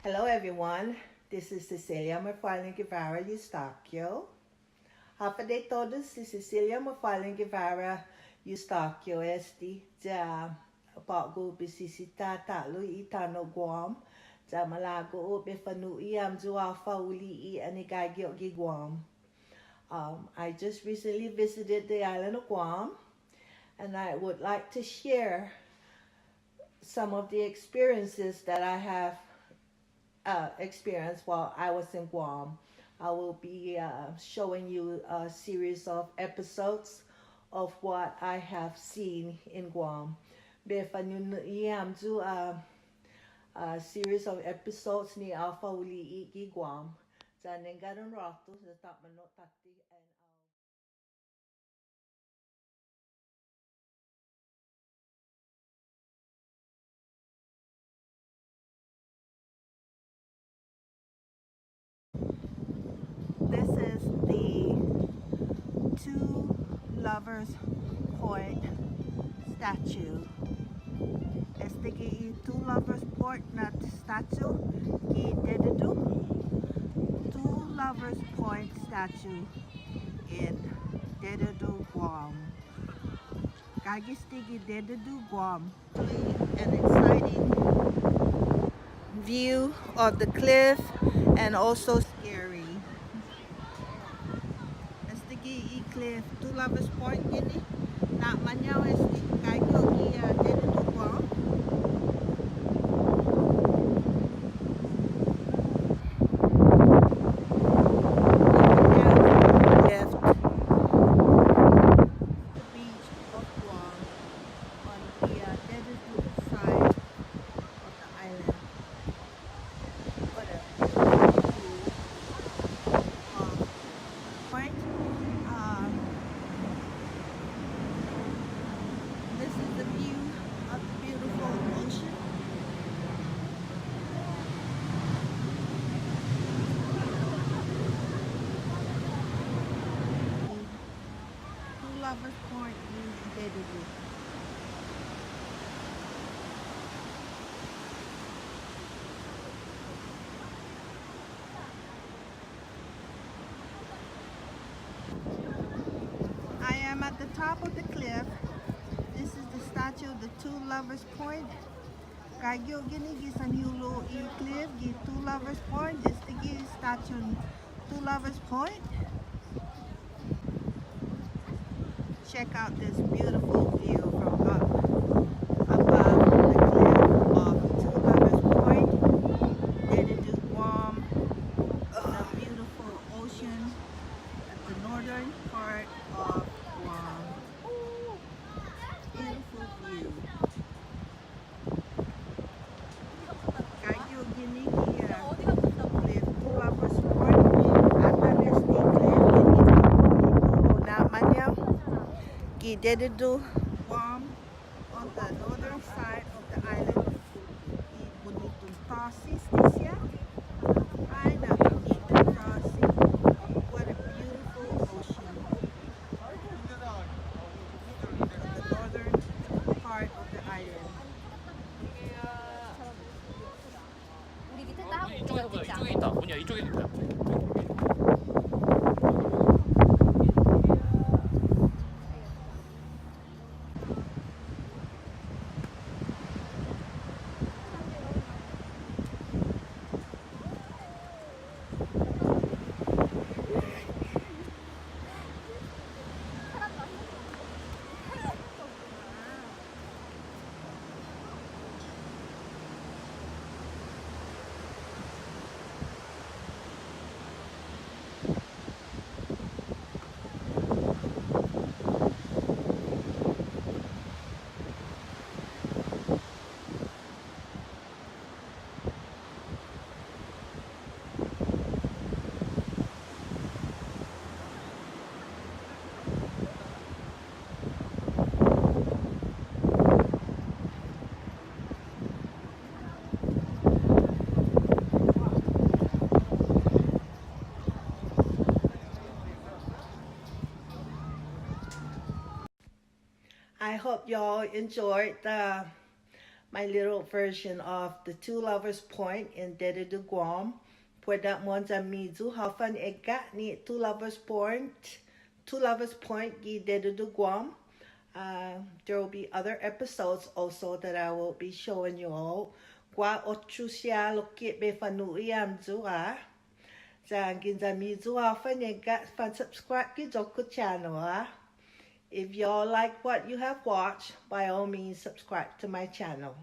Hello everyone, this is Cecilia Mafalin Guevara Eustaquio. Hapa de todos, si Cecilia Mafalin Guevara Eustaquio esti ja pago bisisita talu itano Guam ja malago o befanui am jua fauli I anigagio gi Guam. I just recently visited the island of Guam and I would like to share some of the experiences that I have experience while I was in Guam. I will be showing you a series of episodes of what I have seen in Guam. Befanuniam do a series of episodes ni Alpha Uli I Guam. Zanengaran Rato, the Tapmanot Tati and this is the Two Lovers Point statue. Este gi Two Lovers Point na statue gi Dededu. Two Lovers Point statue in Dededu, Guam. Kagistigi Dededu, Guam. An exciting view of the cliff and also scary. Estigi cliff Two Lovers Point gini. Na manyaw esti kayo gi Dededu, Guam. Lovers Point means Dededu. I am at the top of the cliff. This is the statue of the Two Lovers Point. Kagyo gini gi Sanhulo I cliff gi Two Lovers Point. This is the statue Two Lovers Point. Check out this beautiful view from up above the cliff of Two Lovers Point, Dededu, Guam. The beautiful ocean at the northern part of Guam. Beautiful view. Kayo ginigi cliff Two Lovers Point. Atanes ni cliff ginigi naman niya. Dededu, Guam, on the northern side of the island. Bonitong process this year. Ay, nakikita crossing. What a beautiful ocean. The northern part of the island. 이쪽에서 보여. 이쪽에 있다. 뭐냐? 이쪽에 있다. I hope y'all enjoyed the my little version of the Two Lovers Point in Island of Guam. Puedat mo mizu hafan ega ni Two Lovers Point gi Island of Guam. There will be other episodes also that I will be showing you all. Gua ochu siya lokit be fanui amzu Ginza mizu hafan ega fan subscribe ki joku channel If y'all like what you have watched, by all means subscribe to my channel.